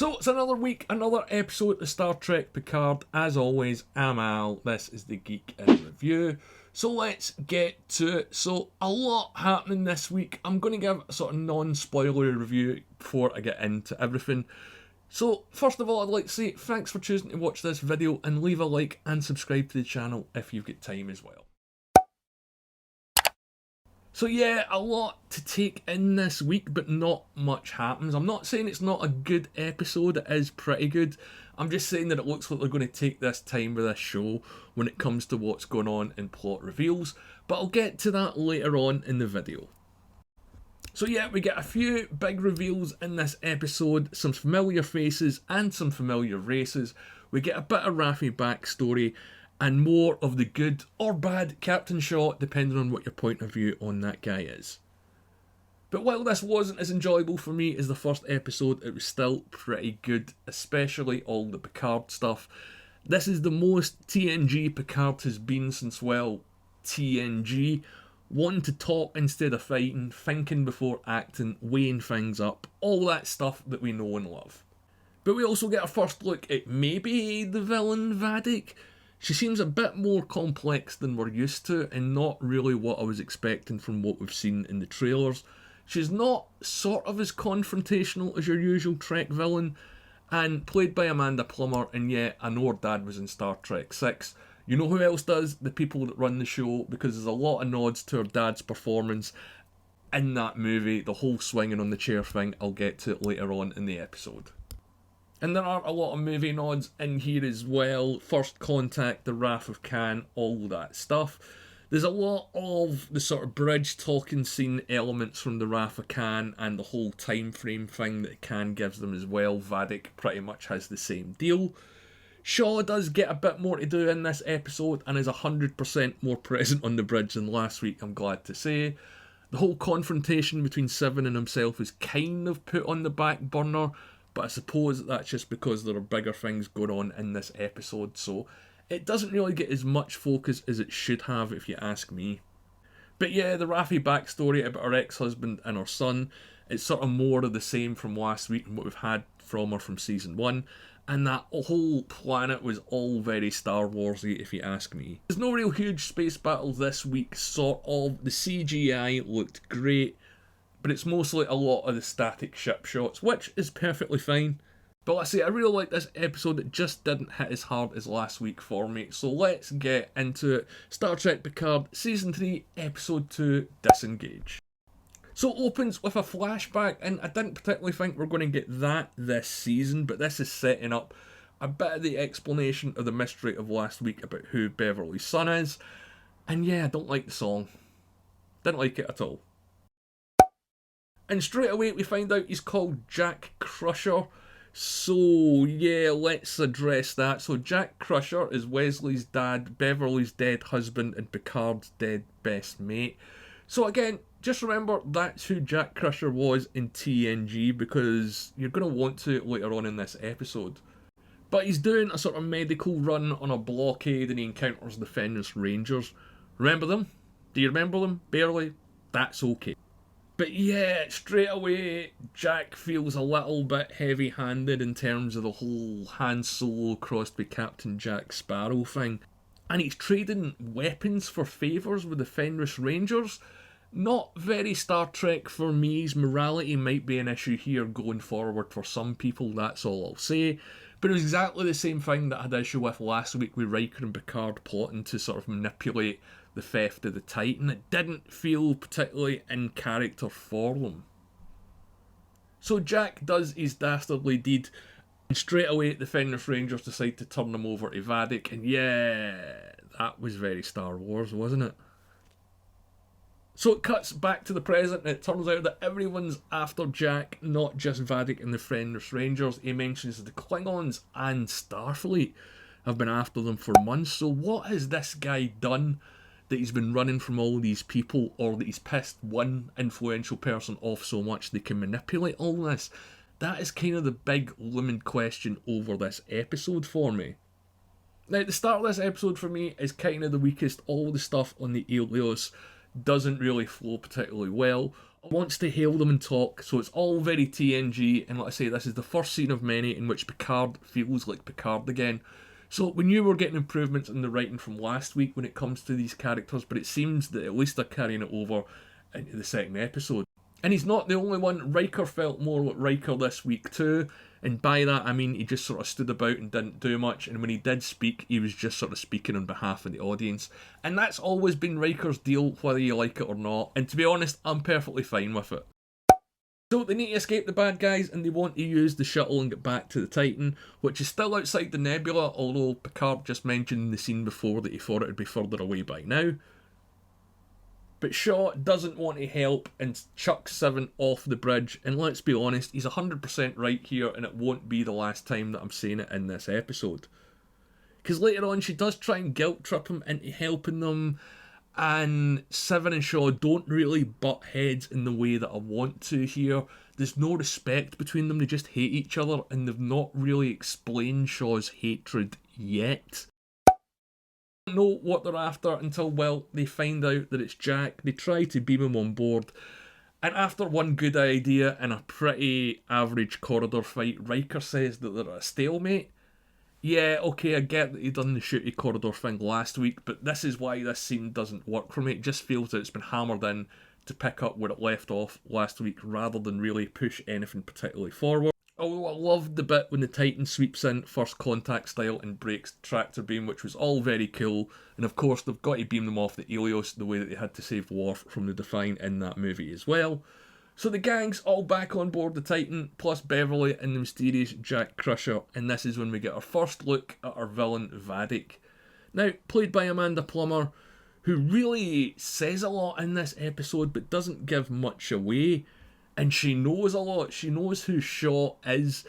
So it's another week, another episode of Star Trek Picard. As always, I'm Al, this is the Geek in Review. So let's get to it. So a lot happening this week. I'm going to give a sort of non-spoilery review before I get into everything. So first of all, I'd like to say thanks for choosing to watch this video and leave a like and subscribe to the channel if you've got time as well. So yeah, a lot to take in this week, but not much happens. I'm not saying it's not a good episode, it is pretty good. I'm just saying that it looks like they're going to take this time with this show when it comes to what's going on in plot reveals, but I'll get to that later on in the video. So yeah, we get a few big reveals in this episode, some familiar faces and some familiar races. We get a bit of Raffi backstory, and more of the good or bad Captain Shaw, depending on what your point of view on that guy is. But while this wasn't as enjoyable for me as the first episode, it was still pretty good, especially all the Picard stuff. This is the most TNG Picard has been since, well, TNG. Wanting to talk instead of fighting, thinking before acting, weighing things up, all that stuff that we know and love. But we also get a first look at maybe the villain Vadic. She seems a bit more complex than we're used to, and not really what I was expecting from what we've seen in the trailers. She's not sort of as confrontational as your usual Trek villain, and played by Amanda Plummer, and yeah, I know her dad was in Star Trek 6. You know who else does? The people that run the show, because there's a lot of nods to her dad's performance in that movie, the whole swinging on the chair thing. I'll get to it later on in the episode. And there are a lot of movie nods in here as well. First Contact, The Wrath of Khan, all that stuff. There's a lot of the sort of bridge talking scene elements from The Wrath of Khan and the whole time frame thing that Khan gives them as well. Vadic pretty much has the same deal. Shaw does get a bit more to do in this episode and is 100% more present on the bridge than last week, I'm glad to say. The whole confrontation between Seven and himself is kind of put on the back burner, but I suppose that's just because there are bigger things going on in this episode, so it doesn't really get as much focus as it should have if you ask me. But yeah, the Raffi backstory about her ex-husband and her son, it's sort of more of the same from last week and what we've had from her from season 1, and that whole planet was all very Star Warsy if you ask me. There's no real huge space battles this week, sort of. The CGI looked great, but it's mostly a lot of the static ship shots, which is perfectly fine. But let's say, I really like this episode. It just didn't hit as hard as last week for me. So let's get into it. Star Trek Picard, Season 3, Episode 2, Disengage. So it opens with a flashback, and I didn't particularly think we're going to get that this season, but this is setting up a bit of the explanation of the mystery of last week about who Beveryls' son is. And yeah, I don't like the song. Didn't like it at all. And straight away we find out he's called Jack Crusher. So yeah, let's address that. So Jack Crusher is Wesley's dad, Beverly's dead husband, and Picard's dead best mate. So again, just remember that's who Jack Crusher was in TNG, because you're going to want to later on in this episode. But he's doing a sort of medical run on a blockade and he encounters the Fenris Rangers. Remember them? Do you remember them? Barely? That's okay. But yeah, straight away, Jack feels a little bit heavy-handed in terms of the whole Han Solo crossed with Captain Jack Sparrow thing. And he's trading weapons for favours with the Fenris Rangers. Not very Star Trek for me. His morality might be an issue here going forward for some people, that's all I'll say. But it was exactly the same thing that I had issue with last week with Riker and Picard plotting to sort of manipulate the theft of the Titan. It didn't feel particularly in character for them. So Jack does his dastardly deed, and straight away the Fenris Rangers decide to turn him over to Vadic, and yeah, that was very Star Wars, wasn't it? So it cuts back to the present, and it turns out that everyone's after Jack, not just Vadic and the Fenris Rangers. He mentions the Klingons and Starfleet have been after them for months. So what has this guy done that he's been running from all these people, or that he's pissed one influential person off so much they can manipulate all this? That is kind of the big looming question over this episode for me. Now, the start of this episode for me is kind of the weakest. All the stuff on the Helios doesn't really flow particularly well. Wants to hail them and talk, so it's all very TNG, and like I say, this is the first scene of many in which Picard feels like Picard again. So we knew we were getting improvements in the writing from last week when it comes to these characters, but it seems that at least they're carrying it over into the second episode. And he's not the only one. Riker felt more like Riker this week too, and by that I mean he just sort of stood about and didn't do much, and when he did speak, he was just sort of speaking on behalf of the audience. And that's always been Riker's deal, whether you like it or not, and to be honest, I'm perfectly fine with it. So they need to escape the bad guys, and they want to use the shuttle and get back to the Titan, which is still outside the nebula, although Picard just mentioned in the scene before that he thought it would be further away by now. But Shaw doesn't want to help and chucks Seven off the bridge, and let's be honest, he's 100% right here, and it won't be the last time that I'm saying it in this episode. Because later on she does try and guilt trip him into helping them, and Seven and Shaw don't really butt heads in the way that I want to here. There's no respect between them, they just hate each other, and they've not really explained Shaw's hatred yet. Don't know what they're after until, well, they find out that it's Jack. They try to beam him on board, and after one good idea and a pretty average corridor fight, Riker says that they're at a stalemate. Yeah, okay, I get that he done the shooty corridor thing last week, but this is why this scene doesn't work for me. It just feels that it's been hammered in to pick up where it left off last week rather than really push anything particularly forward. Although I loved the bit when the Titan sweeps in first contact style and breaks the tractor beam, which was all very cool. And of course they've got to beam them off the Helios the way that they had to save Worf from the Define in that movie as well. So the gang's all back on board the Titan, plus Beverly and the mysterious Jack Crusher, and this is when we get our first look at our villain Vadic. Now, played by Amanda Plummer, who really says a lot in this episode but doesn't give much away. And she knows a lot. She knows who Shaw is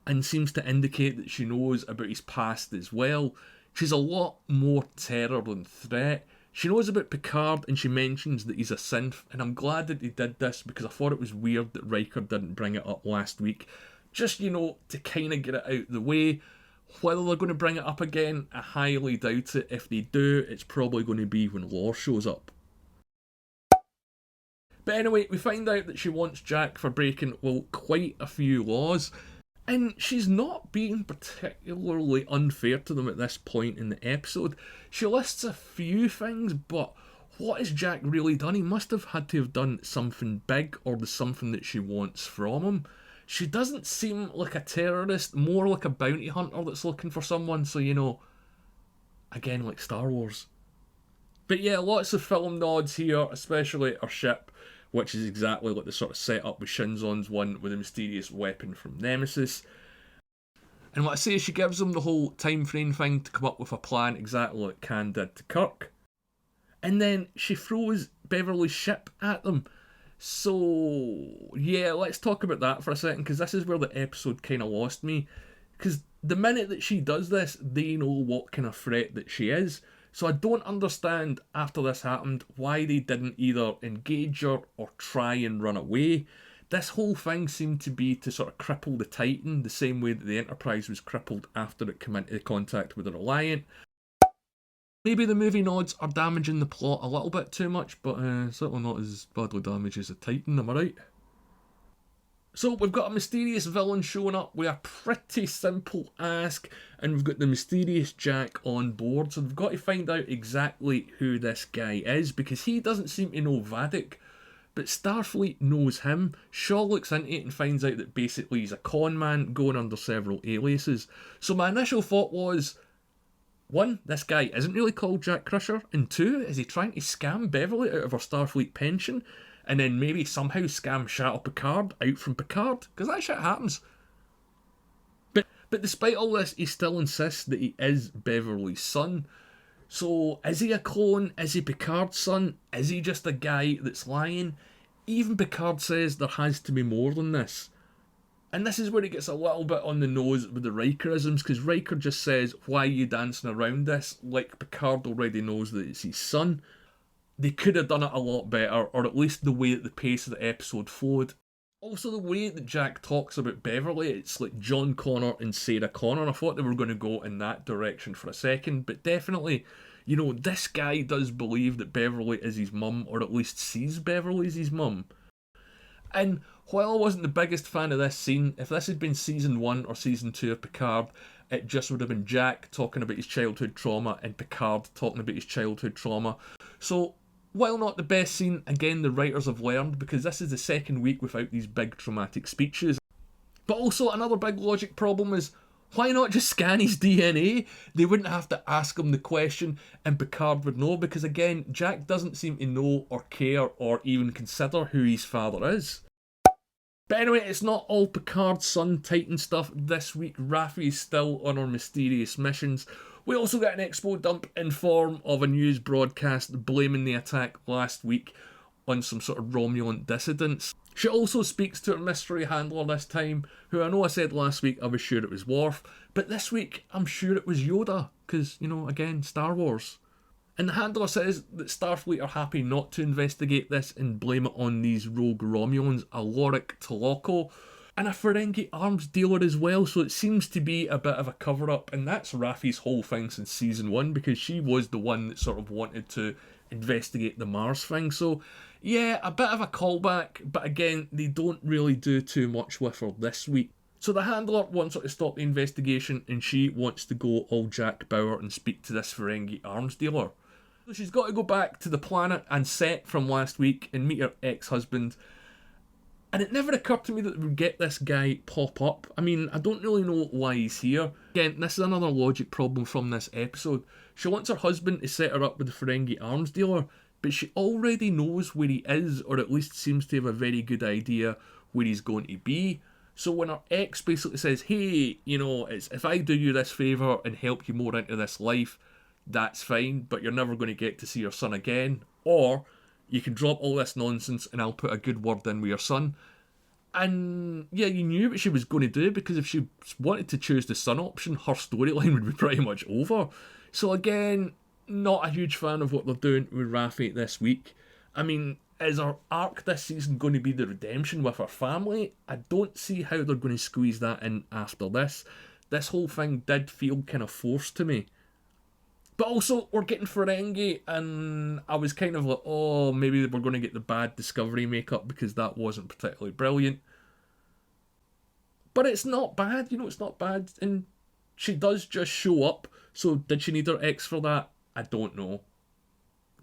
and seems to indicate that she knows about his past as well. She's a lot more terror than threat. She knows about Picard and she mentions that he's a synth, and I'm glad that they did this because I thought it was weird that Riker didn't bring it up last week. Just, to kind of get it out of the way. Whether they're going to bring it up again, I highly doubt it. If they do, it's probably going to be when Lore shows up. But anyway, we find out that she wants Jack for breaking, well, quite a few laws. And she's not being particularly unfair to them at this point in the episode. She lists a few things, but what has Jack really done? He must have had to have done something big, or the something that she wants from him. She doesn't seem like a terrorist, more like a bounty hunter that's looking for someone, so again, like Star Wars. But yeah, lots of film nods here, especially our ship, which is exactly like the sort of setup with Shinzon's one with a mysterious weapon from Nemesis. And what I say is she gives them the whole time frame thing to come up with a plan exactly like Khan did to Kirk. And then she throws Beverly's ship at them. So, yeah, let's talk about that for a second, because this is where the episode kind of lost me. Because the minute that she does this, they know what kind of threat that she is. So I don't understand, after this happened, why they didn't either engage her or try and run away. This whole thing seemed to be to sort of cripple the Titan, the same way that the Enterprise was crippled after it came into contact with the Reliant. Maybe the movie nods are damaging the plot a little bit too much, but certainly not as badly damaged as the Titan, am I right? So we've got a mysterious villain showing up with a pretty simple ask, and we've got the mysterious Jack on board, so we've got to find out exactly who this guy is, because he doesn't seem to know Vadic, but Starfleet knows him. Shaw looks into it and finds out that basically he's a con man going under several aliases. So my initial thought was, 1, this guy isn't really called Jack Crusher, and 2, is he trying to scam Beverly out of her Starfleet pension? And then maybe somehow scam Shadow Picard out from Picard? Because that shit happens. But despite all this, he still insists that he is Beverly's son. So, is he a clone? Is he Picard's son? Is he just a guy that's lying? Even Picard says there has to be more than this. And this is where it gets a little bit on the nose with the Rikerisms, because Riker just says, why are you dancing around this? Like Picard already knows that it's his son. They could have done it a lot better, or at least the way that the pace of the episode flowed. Also, the way that Jack talks about Beverly, it's like John Connor and Sarah Connor. I thought they were going to go in that direction for a second, but definitely, You know, this guy does believe that Beverly is his mum, or at least sees Beverly as his mum. And while I wasn't the biggest fan of this scene, if this had been season 1 or season 2 of Picard, it just would have been Jack talking about his childhood trauma and Picard talking about his childhood trauma. So, while not the best scene, again, the writers have learned, because this is the second week without these big traumatic speeches. But also, another big logic problem is, why not just scan his DNA? They wouldn't have to ask him the question and Picard would know, because again, Jack doesn't seem to know or care or even consider who his father is. But anyway, it's not all Picard's son Titan stuff this week. Raffi is still on her mysterious missions. We also got an expo dump in form of a news broadcast blaming the attack last week on some sort of Romulan dissidents. She also speaks to her mystery handler this time, who I know I said last week I was sure it was Worf, but this week I'm sure it was Yoda, because, you know, again, Star Wars. And the handler says that Starfleet are happy not to investigate this and blame it on these rogue Romulans, Alot, Taloco, and a Ferengi arms dealer as well, so it seems to be a bit of a cover-up, and that's Raffi's whole thing since season 1, because she was the one that sort of wanted to investigate the Mars thing. So yeah, a bit of a callback, but again, they don't really do too much with her this week. So the handler wants her to stop the investigation, and she wants to go all Jack Bauer and speak to this Ferengi arms dealer. So she's got to go back to the planet and set from last week and meet her ex-husband. And it never occurred to me that we would get this guy pop up. I mean, I don't really know why he's here. Again, this is another logic problem from this episode. She wants her husband to set her up with the Ferengi arms dealer, but she already knows where he is, or at least seems to have a very good idea where he's going to be. So when her ex basically says, hey, you know, if I do you this favour and help you more into this life, that's fine, but you're never going to get to see your son again. Or you can drop all this nonsense and I'll put a good word in with your son. And yeah, you knew what she was going to do, because if she wanted to choose the son option, her storyline would be pretty much over. So again, not a huge fan of what they're doing with Raffi this week. I mean, is her arc this season going to be the redemption with her family? I don't see how they're going to squeeze that in after this. This whole thing did feel kind of forced to me. But also, we're getting Ferengi, and I was kind of like, oh, maybe we're going to get the bad Discovery makeup, because that wasn't particularly brilliant. But it's not bad, you know, it's not bad. And she does just show up, so did she need her ex for that? I don't know.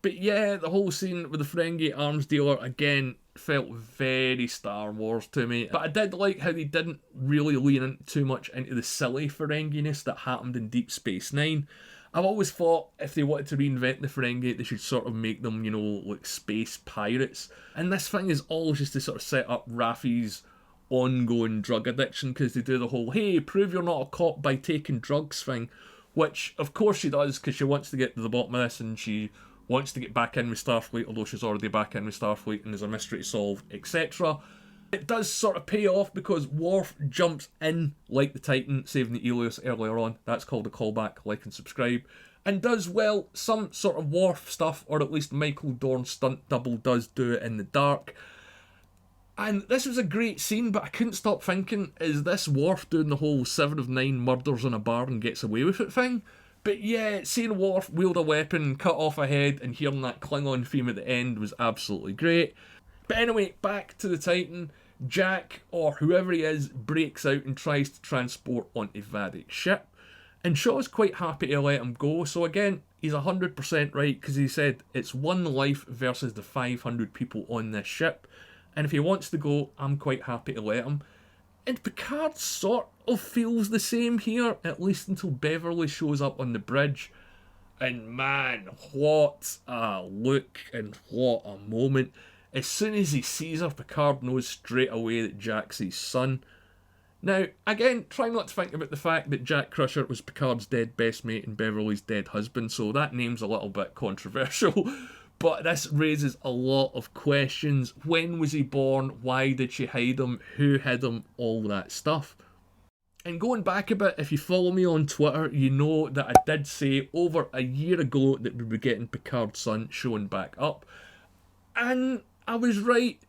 But yeah, the whole scene with the Ferengi arms dealer, again, felt very Star Wars to me. But I did like how they didn't really lean in too much into the silly Ferengi-ness that happened in Deep Space Nine. I've always thought if they wanted to reinvent the Ferengi, they should sort of make them, you know, like space pirates. And this thing is all just to sort of set up Raffi's ongoing drug addiction, because they do the whole, hey, prove you're not a cop by taking drugs thing, which of course she does, because she wants to get to the bottom of this, and she wants to get back in with Starfleet, although she's already back in with Starfleet and there's a mystery to solve, etc. It does sort of pay off, because Worf jumps in like the Titan, saving the Elios earlier on. That's called a callback, like and subscribe. And does, well, some sort of Worf stuff, or at least Michael Dorn's stunt double does do it in the dark. And this was a great scene, but I couldn't stop thinking, is this Worf doing the whole 7 of 9 murders in a bar and gets away with it thing? But yeah, seeing Worf wield a weapon, cut off a head, and hearing that Klingon theme at the end was absolutely great. But anyway, back to the Titan. Jack, or whoever he is, breaks out and tries to transport onto Vadic's ship. And Shaw's quite happy to let him go. So again, he's 100% right, because he said it's one life versus the 500 people on this ship. And if he wants to go, I'm quite happy to let him. And Picard sort of feels the same here, at least until Beverly shows up on the bridge. And man, what a look and what a moment. As soon as he sees her, Picard knows straight away that Jack's his son. Now, again, try not to think about the fact that Jack Crusher was Picard's dead best mate and Beverly's dead husband, so that name's a little bit controversial. But this raises a lot of questions. When was he born? Why did she hide him? Who hid him? All that stuff. And going back a bit, if you follow me on Twitter, you know that I did say over a year ago that we'd be getting Picard's son showing back up. And I was right.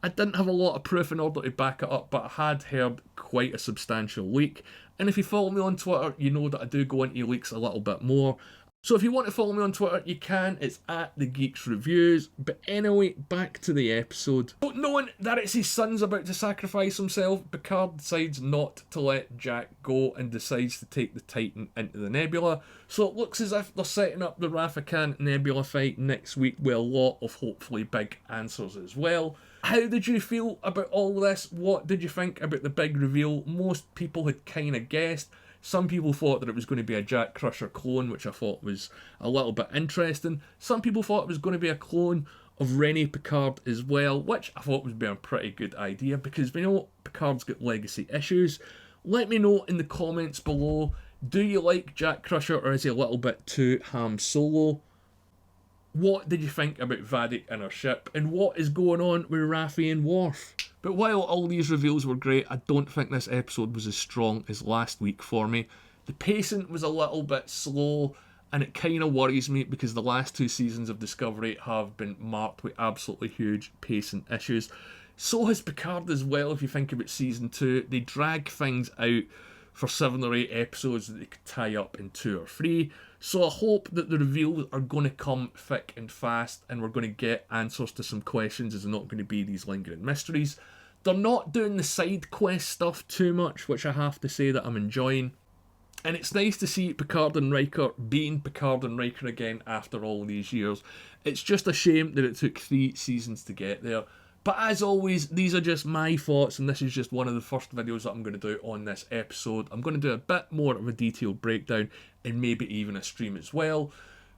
I didn't have a lot of proof in order to back it up, but I had heard quite a substantial leak. And if you follow me on Twitter, you know that I do go into leaks a little bit more. So if you want to follow me on Twitter, you can. It's at The Geeks Reviews. But anyway, back to the episode. So knowing that it's his son's about to sacrifice himself, Picard decides not to let Jack go and decides to take the Titan into the Nebula. So it looks as if they're setting up the Raffican Nebula fight next week with a lot of hopefully big answers as well. How did you feel about all this? What did you think about the big reveal? Most people had kind of guessed. Some people thought that it was going to be a Jack Crusher clone, which I thought was a little bit interesting. Some people thought it was going to be a clone of Rene Picard as well, which I thought would be a pretty good idea because we know Picard's got legacy issues. Let me know in the comments below, do you like Jack Crusher or is he a little bit too ham solo? What did you think about Vadic and her ship? And what is going on with Raffi and Worf? But while all these reveals were great, I don't think this episode was as strong as last week for me. The pacing was a little bit slow, and it kind of worries me because the last 2 seasons of Discovery have been marked with absolutely huge pacing issues. So has Picard as well, if you think about season 2. They drag things out for 7 or 8 episodes that they could tie up in 2 or 3. So I hope that the reveals are going to come thick and fast and we're going to get answers to some questions. There's not going to be these lingering mysteries. They're not doing the side quest stuff too much, which I have to say that I'm enjoying. And it's nice to see Picard and Riker being Picard and Riker again after all these years. It's just a shame that it took 3 seasons to get there. But as always, these are just my thoughts, and this is just one of the first videos that I'm going to do on this episode. I'm going to do a bit more of a detailed breakdown, and maybe even a stream as well.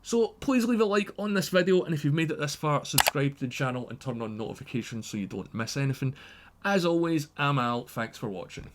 So please leave a like on this video, and if you've made it this far, subscribe to the channel and turn on notifications so you don't miss anything. As always, I'm Al, thanks for watching.